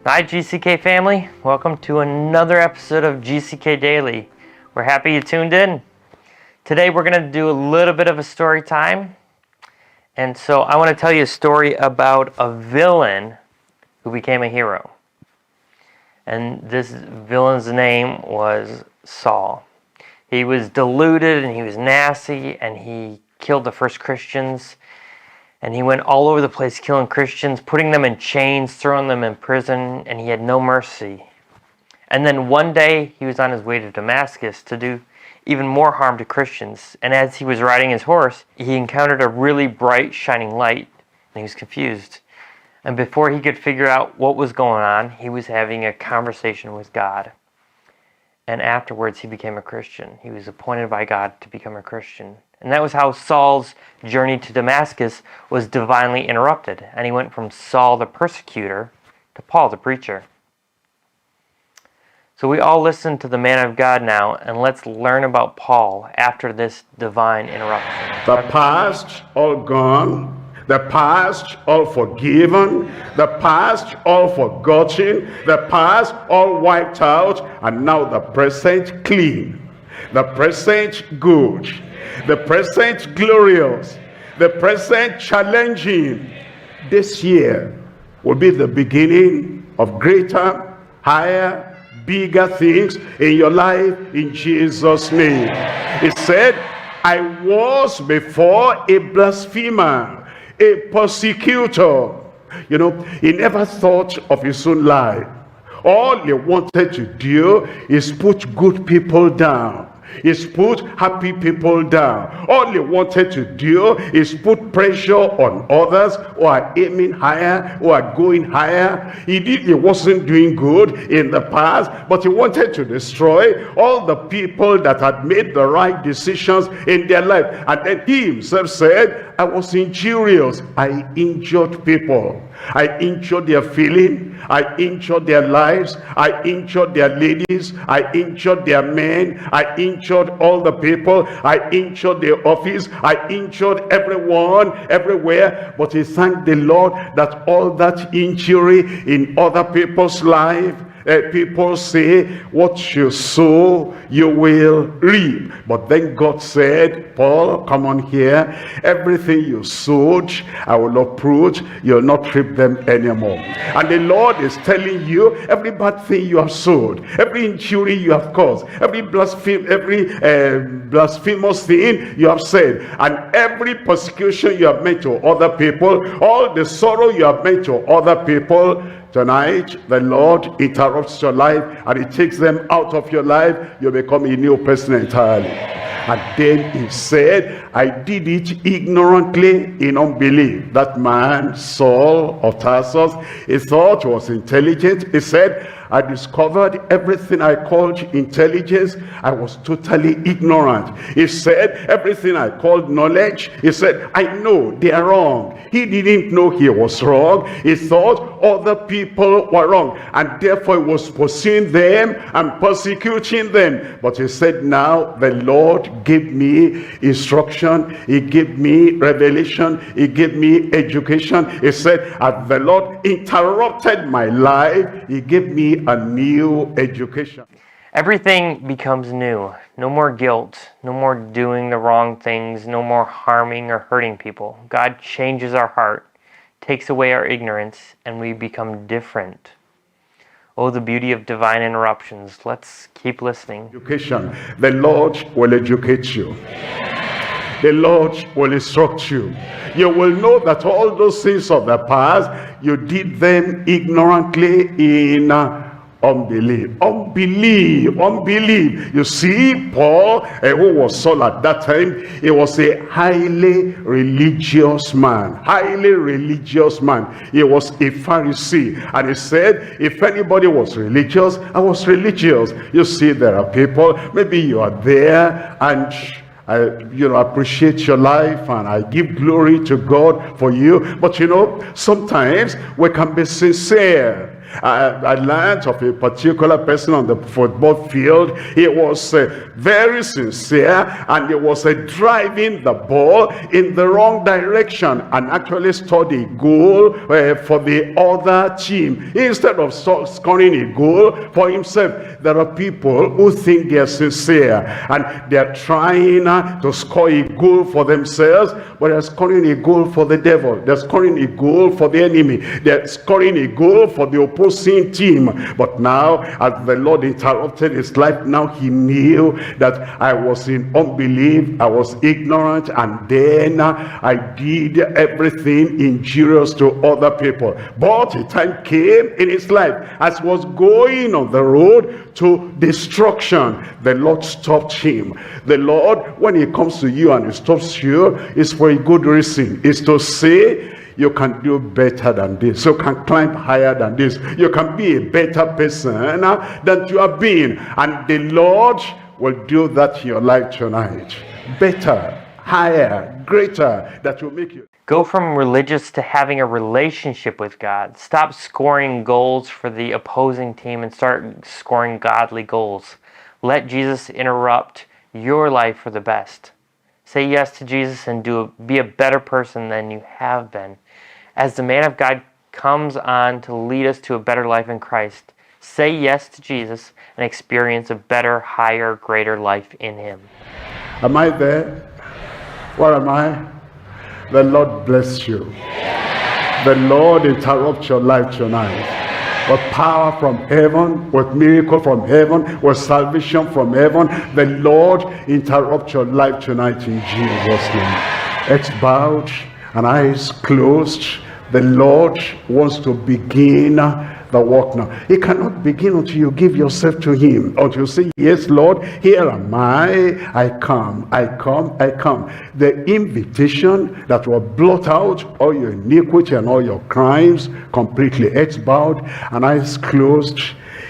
Hi GCK family, welcome to another episode of GCK Daily. We're happy you tuned in. Today we're going to do a little bit of a story time. And so I want to tell you a story about a villain who became a hero. And this villain's name was Saul. He was deluded and he was nasty and he killed the first Christians. And he went all over the place killing Christians, putting them in chains, throwing them in prison, and he had no mercy. And then one day, he was on his way to Damascus to do even more harm to Christians. And as he was riding his horse, he encountered a really bright, shining light, and he was confused. And before he could figure out what was going on, he was having a conversation with God. And afterwards, he became a Christian. He was appointed by God to become a Christian. And that was how Saul's journey to Damascus was divinely interrupted. And he went from Saul the persecutor to Paul the preacher. So we all listen to the man of God now, and let's learn about Paul after this divine interruption. The past all gone. The past all forgiven, the past all forgotten, the past all wiped out, and now the present clean, the present good, the present glorious, the present challenging. This year will be the beginning of greater, higher, bigger things in your life in Jesus' name. He said, I was before a blasphemer, a persecutor. You know, he never thought of his own life. All he wanted to do is put good people down, is put happy people down. All he wanted to do is put pressure on others who are aiming higher, who are going higher. He wasn't doing good in the past, but he wanted to destroy all the people that had made the right decisions in their life. And then he himself said, I was injurious. I injured people. I injured their feeling. I injured their lives. I injured their ladies. I injured their men. I injured all the people. I injured their office. I injured everyone, everywhere. But he thanked the Lord that all that injury in other people's life, people say, what you sow, you will reap. But then God said, Paul, come on here. Everything you sowed, I will uproot. You'll not reap them anymore. And the Lord is telling you, every bad thing you have sowed, every injury you have caused, every blasphemous thing you have said, and every persecution you have made to other people, all the sorrow you have made to other people, tonight, the Lord interrupts your life and he takes them out of your life. You become a new person entirely. And then he said, I did it ignorantly in unbelief. That man, Saul of Tarsus, he thought he was intelligent. He said, I discovered everything I called intelligence. I was totally ignorant. He said, everything I called knowledge. He said, I know they are wrong. He didn't know he was wrong. He thought other people were wrong. And therefore he was pursuing them and persecuting them. But he said, now the Lord gave me instruction. He gave me revelation. He gave me education. He said, as the Lord interrupted my life, he gave me a new education. Everything becomes new. No more guilt, no more doing the wrong things, no more harming or hurting people. God changes our heart, takes away our ignorance, and we become different. Oh, the beauty of divine interruptions. Let's keep listening. Education. The Lord will educate you. The Lord will instruct you. You will know that all those things of the past, you did them ignorantly in unbelief. Unbelief. You see, Paul, who was Saul at that time, he was a highly religious man. He was a Pharisee. And he said, if anybody was religious, I was religious. You see, there are people, maybe you are there and I appreciate your life and I give glory to God for you. But sometimes we can be sincere. I learned of a particular person on the football field. He was very sincere, and he was driving the ball in the wrong direction and actually scored a goal for the other team instead of scoring a goal for himself. There are people who think they are sincere and they are trying to score a goal for themselves, but they're scoring a goal for the devil. They're scoring a goal for the enemy. They're scoring a goal for the opposing team. But now, as the Lord interrupted his life, now he knew that I was in unbelief, I was ignorant, and then I did everything injurious to other people. But a time came in his life as he was going on the road to destruction. The Lord stopped him. The Lord, when he comes to you and he stops you, is for a good reason. Is to say, you can do better than this. You can climb higher than this. You can be a better person than you have been. And the Lord will do that in your life tonight. Better, higher, greater, that will make you. Go from religious to having a relationship with God. Stop scoring goals for the opposing team and start scoring godly goals. Let Jesus interrupt your life for the best. Say yes to Jesus and be a better person than you have been. As the man of God comes on to lead us to a better life in Christ, say yes to Jesus and experience a better, higher, greater life in him. Am I there? Where am I? The Lord bless you. The Lord interrupt your life tonight. With power from heaven, with miracle from heaven, with salvation from heaven. The Lord interrupt your life tonight in Jesus' name. Heads bowed and eyes closed. The Lord wants to begin the work now. He cannot begin until you give yourself to him, until you say, yes, Lord, here am I come, I come, I come. The invitation that will blot out all your iniquity and all your crimes completely. Heads bowed and eyes closed.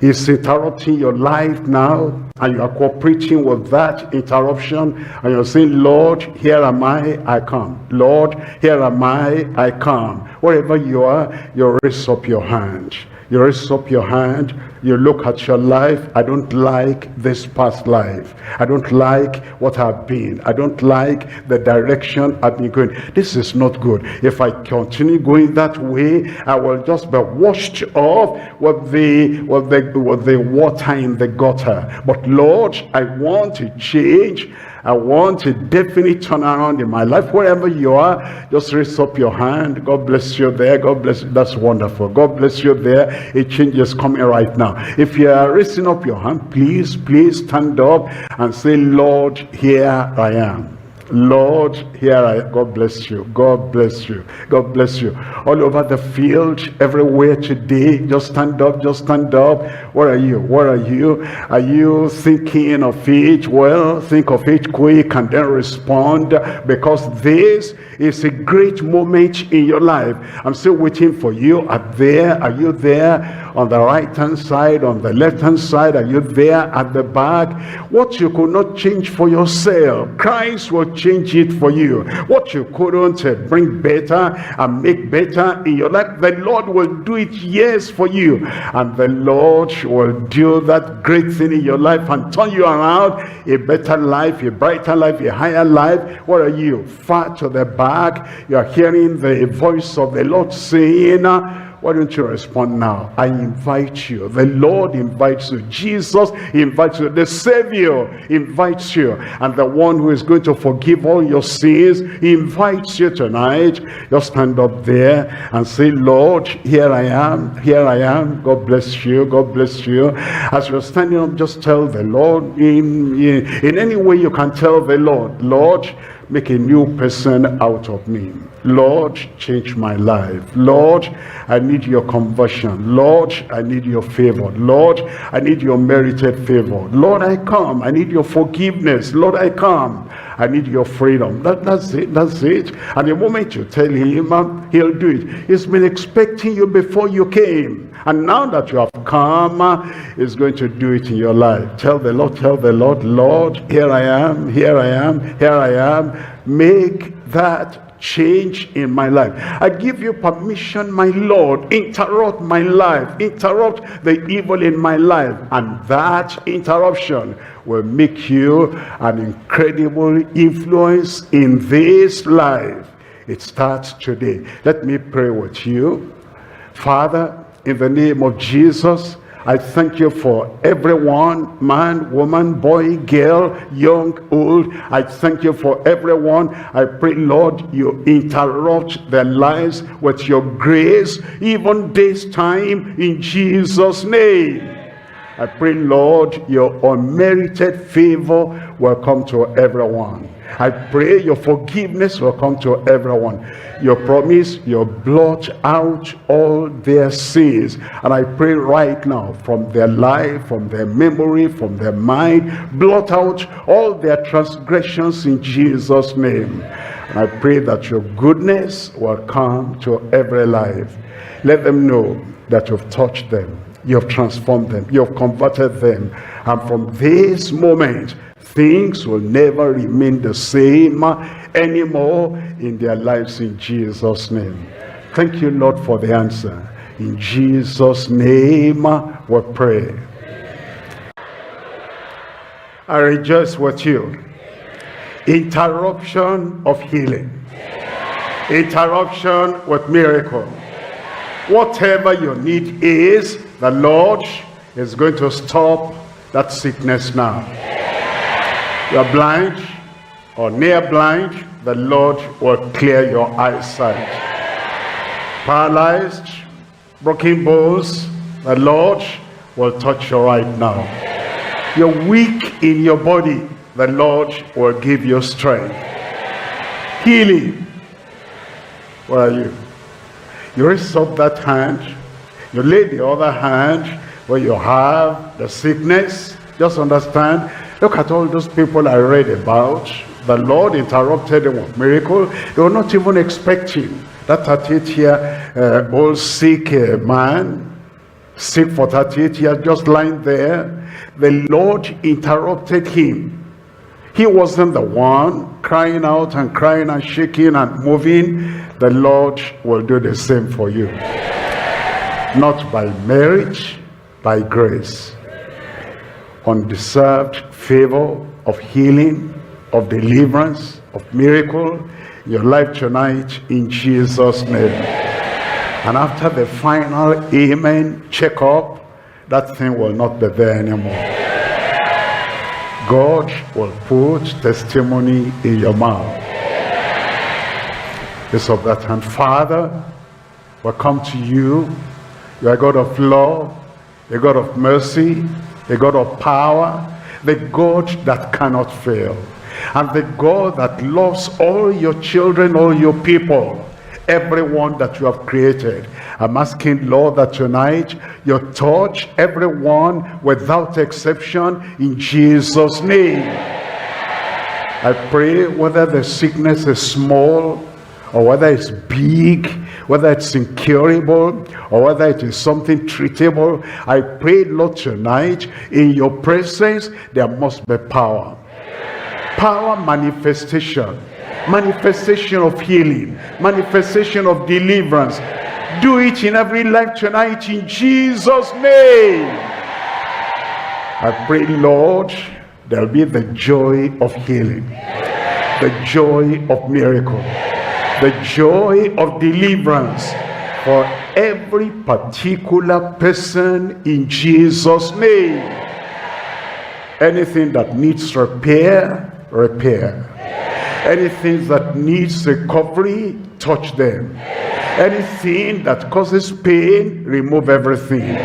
He's interrupting your life now, and you are cooperating with that interruption, and you're saying, Lord, here am I come. Lord, here am I come. Wherever you are, you raise up your hand. You raise up your hand, you look at your life. I don't like this past life. I don't like what I've been. I don't like the direction I've been going. This is not good. If I continue going that way, I will just be washed off with the water in the gutter. But Lord, I want to change. I want a definite turnaround in my life. Wherever you are, just raise up your hand. God bless you there. God bless you. That's wonderful. God bless you there. A change is coming right now. If you are raising up your hand, please stand up and say, Lord, here I am. Lord, here I am. God bless you. God bless you. God bless you. All over the field, everywhere today, just stand up, just stand up. Where are you? Where are you? Are you thinking of it? Well, think of it quick and then respond, because this is a great moment in your life. I'm still waiting for you. Are you there? On the right hand side, on the left hand side, are you there at the back? What you could not change for yourself, Christ will change it for you. What you couldn't bring better and make better in your life, the Lord will do it, yes, for you. And the Lord will do that great thing in your life and turn you around, a better life, a brighter life, a higher life. Where are you? Far to the back. You are hearing the voice of the Lord saying, why don't you respond now? I invite you. The Lord invites you. Jesus invites you. The Savior invites you. And the one who is going to forgive all your sins, he invites you tonight. Just stand up there and say, Lord, here I am. Here I am. God bless you. God bless you. As you're standing up, just tell the Lord. In any way you can tell the Lord, Lord, make a new person out of me. Lord, change my life. Lord, I need your conversion. Lord, I need your favor. Lord, I need your merited favor. Lord, I come. I need your forgiveness. Lord, I come. I need your freedom. That's it. That's it. And the moment you tell him, he'll do it. He's been expecting you before you came. And now that you have come, he's going to do it in your life. Tell the Lord, Lord, here I am, here I am, here I am. make that change in my life. I give you permission, my Lord, interrupt my life, interrupt the evil in my life, and that interruption will make you an incredible influence in this life. It starts today. Let me pray with you. Father, in the name of Jesus, I thank you for everyone, man, woman, boy, girl, young, old. I thank you for everyone. I pray, Lord, you interrupt their lives with your grace, even this time, in Jesus' name. I pray, Lord, your unmerited favor will come to everyone. I pray your forgiveness will come to everyone. Your promise, you blot out all their sins. And I pray right now, from their life, from their memory, from their mind, blot out all their transgressions in Jesus' name. And I pray that your goodness will come to every life. Let them know that you've touched them, you've transformed them, you've converted them. And from this moment, things will never remain the same anymore in their lives, in Jesus' name. Thank you, Lord, for the answer. In Jesus' name we pray. I rejoice with you. Interruption of healing. Interruption with miracle. Whatever your need is, the Lord is going to stop that sickness now. You're blind or near blind, the Lord will clear your eyesight. Paralyzed, broken bones, the Lord will touch you right now. You're weak in your body, the Lord will give you strength. Healing. Where are you? You raise up that hand, you lay the other hand where you have the sickness. Just understand, look at all those people I read about. The Lord interrupted them with miracle. They were not even expecting. That 38-year old sick man, sick for 38 years, just lying there. The Lord interrupted him. He wasn't the one crying out and crying and shaking and moving. The Lord will do the same for you. Not by merit, by grace. Undeserved favor of healing, of deliverance, of miracle, your life tonight in Jesus' name. And after the final amen checkup, that thing will not be there anymore. God will put testimony in your mouth. Raise up that hand. Father, we'll come to you. You are a God of love, a God of mercy, a God of power, the God that cannot fail, and the God that loves all your children, all your people, everyone that you have created. I'm asking, Lord, that tonight you touch everyone without exception in Jesus' name. I pray whether the sickness is small or whether it's big, whether it's incurable or whether it is something treatable, I pray, Lord, tonight in your presence there must be power. Power manifestation. Manifestation of healing. Manifestation of deliverance. Do it in every life tonight in Jesus' name. I pray, Lord, there'll be the joy of healing, the joy of miracle, the joy of deliverance for every particular person in Jesus' name. Anything that needs repair, repair. Anything that needs recovery, touch them. Anything that causes pain, remove everything.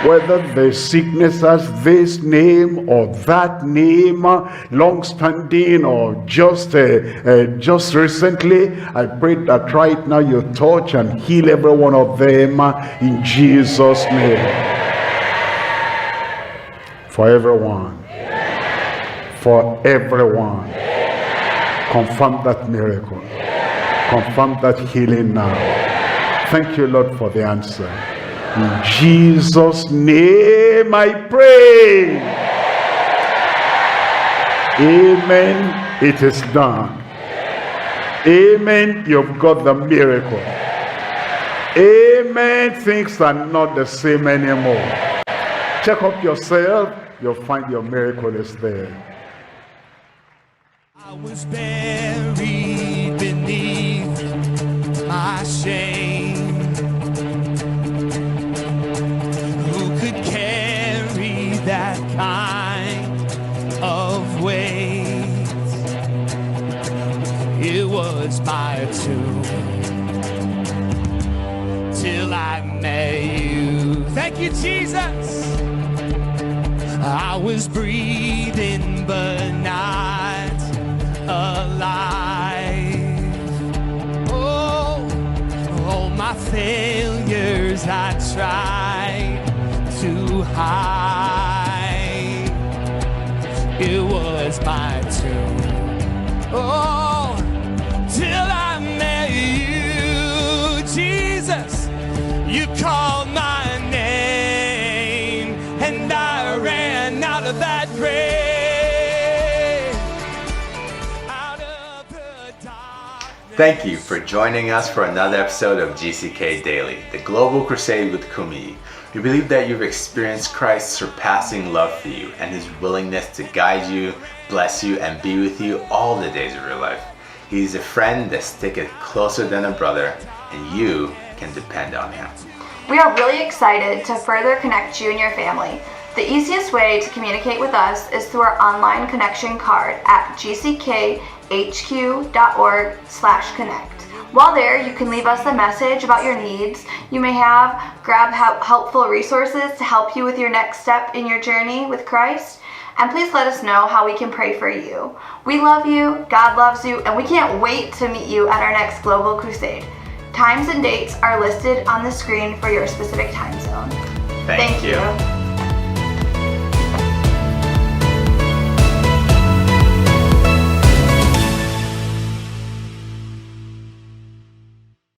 Whether the sickness has this name or that name, long-standing or just recently, I pray that right now you touch and heal every one of them in Jesus' name. For everyone. For everyone. Confirm that miracle. Confirm that healing now. Thank you, Lord, for the answer. In Jesus' name I pray. Amen. It is done. Amen, you've got the miracle. Amen, things are not the same anymore. Check up yourself, you'll find your miracle is there. I was buried beneath my shame. Who could carry that kind of weight? It was my tomb till I met you. Thank you, Jesus. I was breathing but not alive. Oh, my failures I tried to hide. It was my tomb. Oh, till I met you, Jesus. You called my name, and I ran out of that grave. Out of the darkness. Thank you for joining us for another episode of GCK Daily, the Global Crusade with Kumuyi. We believe that you've experienced Christ's surpassing love for you and His willingness to guide you, bless you, and be with you all the days of your life. He's a friend that sticketh closer than a brother, and you can depend on Him. We are really excited to further connect you and your family. The easiest way to communicate with us is through our online connection card at gckhq.org/connect. While there, you can leave us a message about your needs you may have, grab helpful resources to help you with your next step in your journey with Christ, and please let us know how we can pray for you. We love you, God loves you, and we can't wait to meet you at our next Global Crusade. Times and dates are listed on the screen for your specific time zone. Thank you.